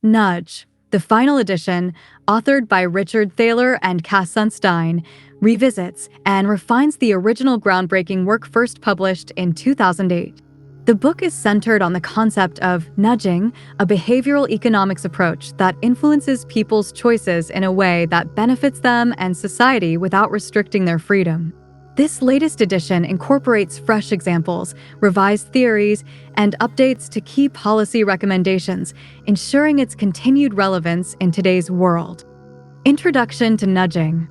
Nudge, the final edition, authored by Richard Thaler and Sunstein, revisits and refines the original groundbreaking work first published in 2008. The book is centered on the concept of nudging, a behavioral economics approach that influences people's choices in a way that benefits them and society without restricting their freedom. This latest edition incorporates fresh examples, revised theories, and updates to key policy recommendations, ensuring its continued relevance in today's world. Introduction to nudging.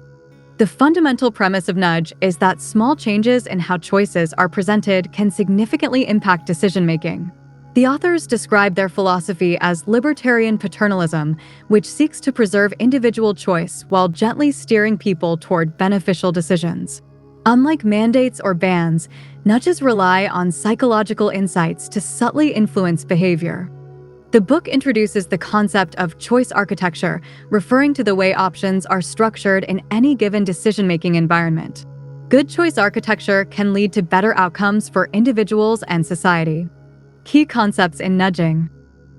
The fundamental premise of nudge is that small changes in how choices are presented can significantly impact decision-making. The authors describe their philosophy as libertarian paternalism, which seeks to preserve individual choice while gently steering people toward beneficial decisions. Unlike mandates or bans, nudges rely on psychological insights to subtly influence behavior. The book introduces the concept of choice architecture, referring to the way options are structured in any given decision-making environment. Good choice architecture can lead to better outcomes for individuals and society. Key concepts in nudging.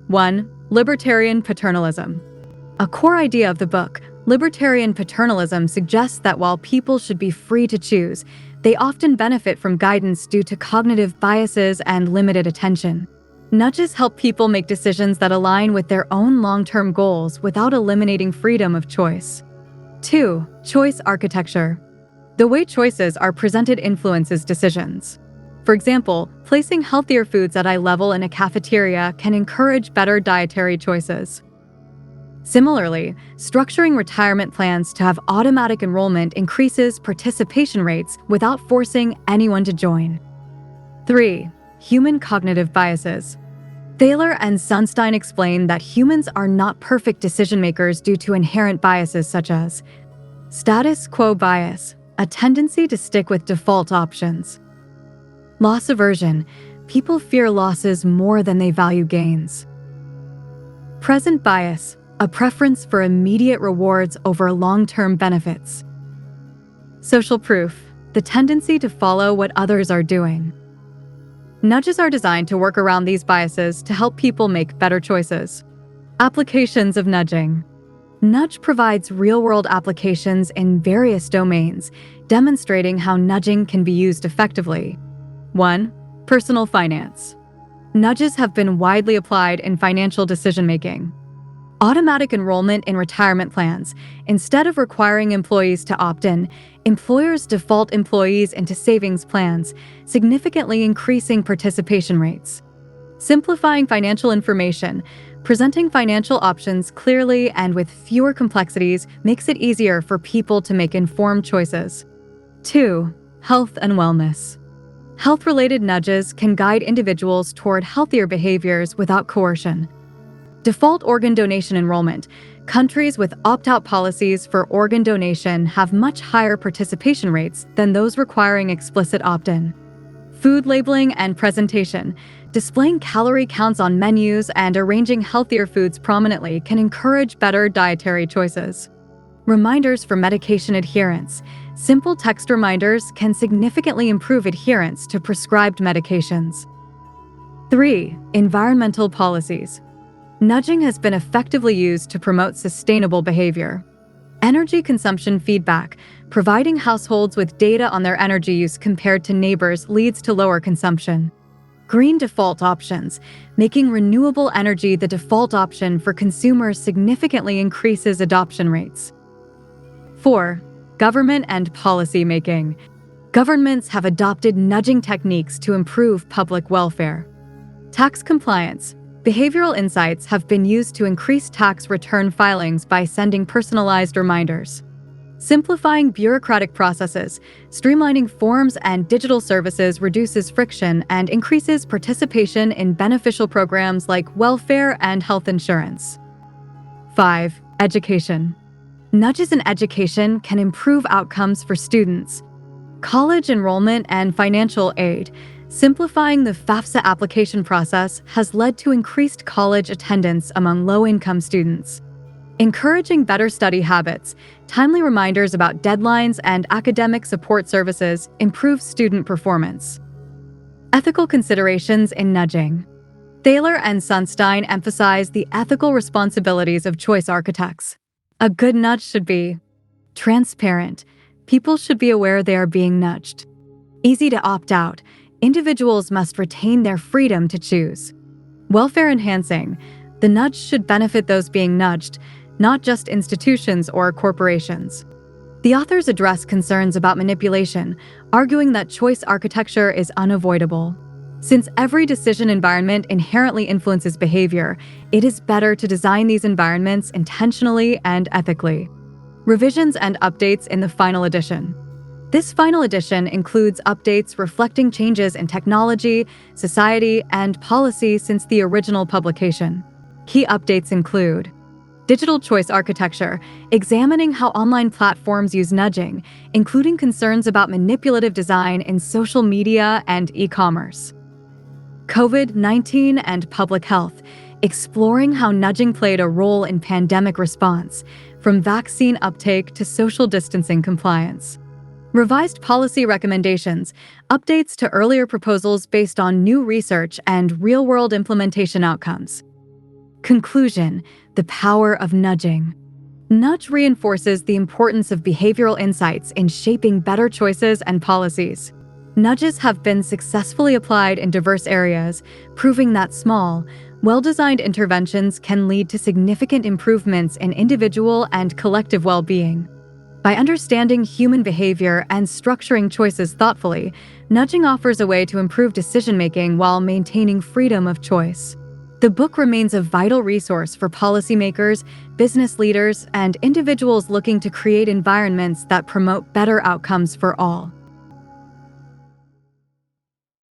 1. Libertarian paternalism. A core idea of the book, libertarian paternalism suggests that while people should be free to choose, they often benefit from guidance due to cognitive biases and limited attention. Nudges help people make decisions that align with their own long-term goals without eliminating freedom of choice. 2. Choice architecture. The way choices are presented influences decisions. For example, placing healthier foods at eye level in a cafeteria can encourage better dietary choices. Similarly, structuring retirement plans to have automatic enrollment increases participation rates without forcing anyone to join. 3. Human cognitive biases. Thaler and Sunstein explain that humans are not perfect decision-makers due to inherent biases such as status quo bias, a tendency to stick with default options. Loss aversion. People fear losses more than they value gains. Present bias. A preference for immediate rewards over long-term benefits. Social proof, the tendency to follow what others are doing. Nudges are designed to work around these biases to help people make better choices. Applications of nudging. Nudge provides real-world applications in various domains, demonstrating how nudging can be used effectively. 1. Personal finance. Nudges have been widely applied in financial decision-making. Automatic enrollment in retirement plans. Instead of requiring employees to opt in, employers default employees into savings plans, significantly increasing participation rates. Simplifying financial information. Presenting financial options clearly and with fewer complexities makes it easier for people to make informed choices. 2. Health and wellness. Health-related nudges can guide individuals toward healthier behaviors without coercion. Default organ donation enrollment. Countries with opt-out policies for organ donation have much higher participation rates than those requiring explicit opt-in. Food labeling and presentation. Displaying calorie counts on menus and arranging healthier foods prominently can encourage better dietary choices. Reminders for medication adherence. Simple text reminders can significantly improve adherence to prescribed medications. 3. Environmental policies. Nudging has been effectively used to promote sustainable behavior. Energy consumption feedback. Providing households with data on their energy use compared to neighbors leads to lower consumption. Green default options. Making renewable energy the default option for consumers significantly increases adoption rates. 4. Government and policy making. Governments have adopted nudging techniques to improve public welfare. Tax compliance. Behavioral insights have been used to increase tax return filings by sending personalized reminders. Simplifying bureaucratic processes. Streamlining forms and digital services reduces friction and increases participation in beneficial programs like welfare and health insurance. 5. Education. Nudges in education can improve outcomes for students. College enrollment and financial aid. Simplifying the FAFSA application process has led to increased college attendance among low-income students. Encouraging better study habits. Timely reminders about deadlines and academic support services improve student performance. Ethical considerations in nudging. Thaler and Sunstein emphasize the ethical responsibilities of choice architects. A good nudge should be transparent. People should be aware they are being nudged. Easy to opt out. Individuals must retain their freedom to choose. Welfare enhancing. The nudge should benefit those being nudged, not just institutions or corporations. The authors address concerns about manipulation, arguing that choice architecture is unavoidable. Since every decision environment inherently influences behavior, it is better to design these environments intentionally and ethically. Revisions and updates in the final edition. This final edition includes updates reflecting changes in technology, society, and policy since the original publication. Key updates include digital choice architecture, examining how online platforms use nudging, including concerns about manipulative design in social media and e-commerce. COVID-19 and public health, exploring how nudging played a role in pandemic response, from vaccine uptake to social distancing compliance. Revised policy recommendations, updates to earlier proposals based on new research and real-world implementation outcomes. Conclusion: the power of nudging. Nudge reinforces the importance of behavioral insights in shaping better choices and policies. Nudges have been successfully applied in diverse areas, proving that small, well-designed interventions can lead to significant improvements in individual and collective well-being. By understanding human behavior and structuring choices thoughtfully, nudging offers a way to improve decision-making while maintaining freedom of choice. The book remains a vital resource for policymakers, business leaders, and individuals looking to create environments that promote better outcomes for all.